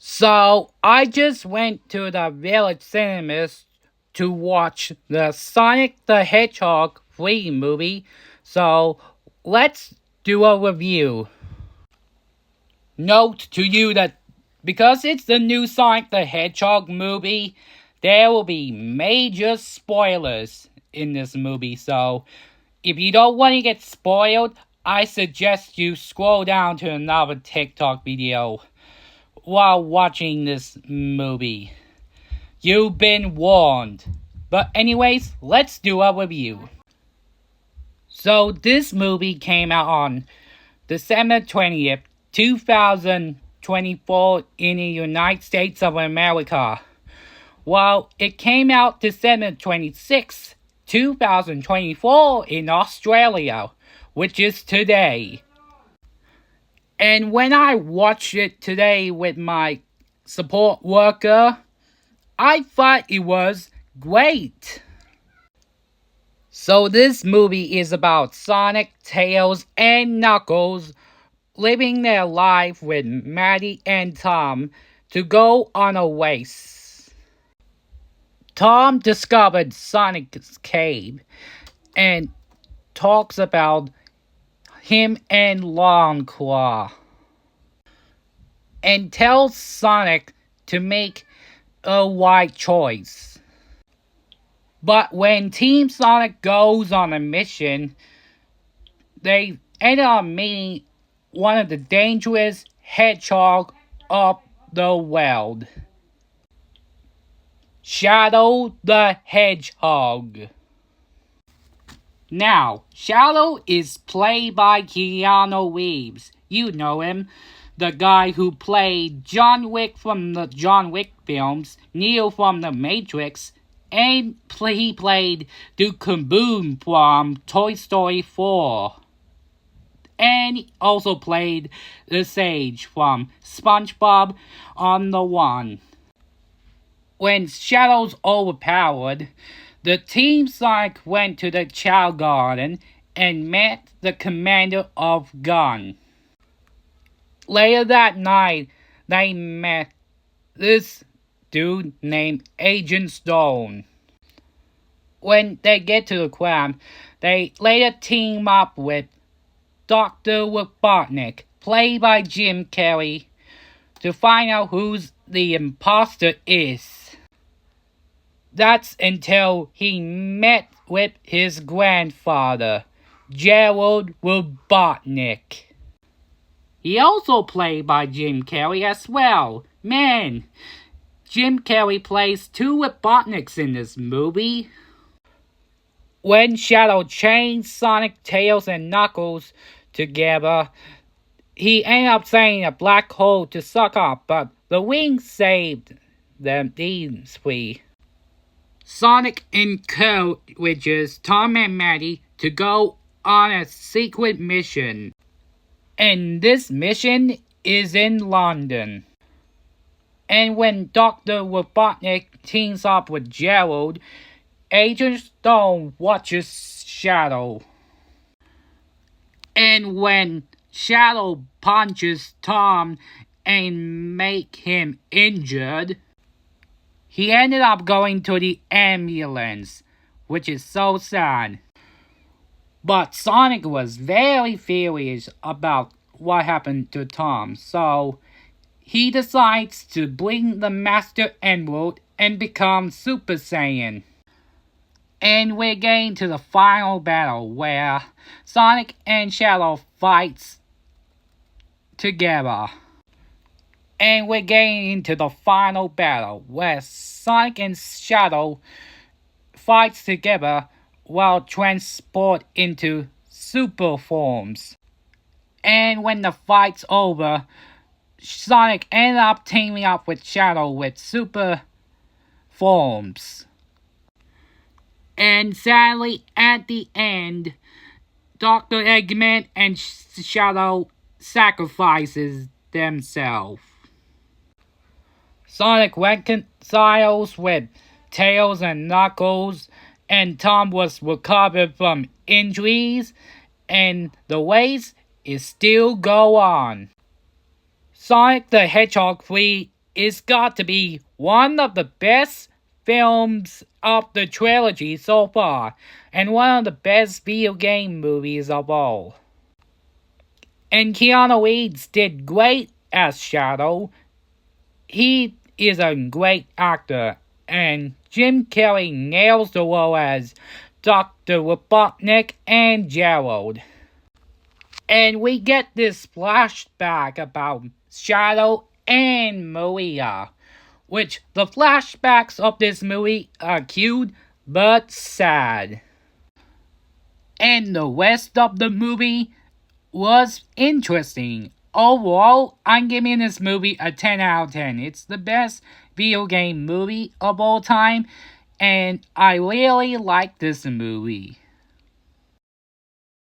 So, I just went to the Village Cinemas to watch the Sonic the Hedgehog 3 movie. So, let's do a review. Note to you that because it's the new Sonic the Hedgehog movie, there will be major spoilers in this movie. So, if you don't want to get spoiled, I suggest you scroll down to another TikTok video while watching this movie. You've been warned. But anyways, let's do a review. So this movie came out on December 20th, 2024 in the United States of America. While it came out December 26th, 2024 in Australia, which is today. And when I watched it today with my support worker, I thought it was great. So this movie is about Sonic, Tails, and Knuckles living their life with Maddie and Tom to go on a race. Tom discovered Sonic's cave and talks about him and Longclaw, and tells Sonic to make a right choice. But when Team Sonic goes on a mission, they end up meeting one of the dangerous hedgehogs of the world, Shadow the Hedgehog. Now, Shadow is played by Keanu Reeves. You know him, the guy who played John Wick from the John Wick films, Neo from The Matrix, and he played Duke Kaboom from Toy Story 4. And he also played the Sage from SpongeBob on the One. When Shadow's overpowered, the Team Sonic went to the Chow Garden and met the commander of Gun. Later that night, they met this dude named Agent Stone. When they get to the camp, they later team up with Dr. Robotnik, played by Jim Carrey, to find out who the imposter is. That's until he met with his grandfather, Gerald Robotnik. He also played by Jim Carrey as well. Man, Jim Carrey plays 2 Robotniks in this movie. When Shadow chained Sonic, Tails, and Knuckles together, he ended up sending a black hole to suck up, but the wings saved them, these 3. Sonic encourages Tom and Maddie to go on a secret mission. And this mission is in London. And when Dr. Robotnik teams up with Gerald, Agent Stone watches Shadow. And when Shadow punches Tom and make him injured, he ended up going to the ambulance, which is so sad. But Sonic was very furious about what happened to Tom, so he decides to bring the Master Emerald and become Super Saiyan. And we're getting to the final battle where Sonic and Shadow fights together. And we're getting into the final battle where Sonic and Shadow fights together while transport into super forms. And when the fight's over, Sonic ended up teaming up with Shadow with super forms. And sadly, at the end, Dr. Eggman and Shadow sacrifices themselves. Sonic reconciles with Tails and Knuckles, and Tom was recovered from injuries, and the race is still go on. Sonic the Hedgehog 3 it's got to be one of the best films of the trilogy so far, and one of the best video game movies of all. And Keanu Reeves did great as Shadow. He is a great actor, and Jim Carrey nails the role as Dr. Robotnik and Gerald. And we get this flashback about Shadow and Maria, which the flashbacks of this movie are cute but sad. And the rest of the movie was interesting. Overall, I'm giving this movie a 10 out of 10. It's the best video game movie of all time, and I really like this movie.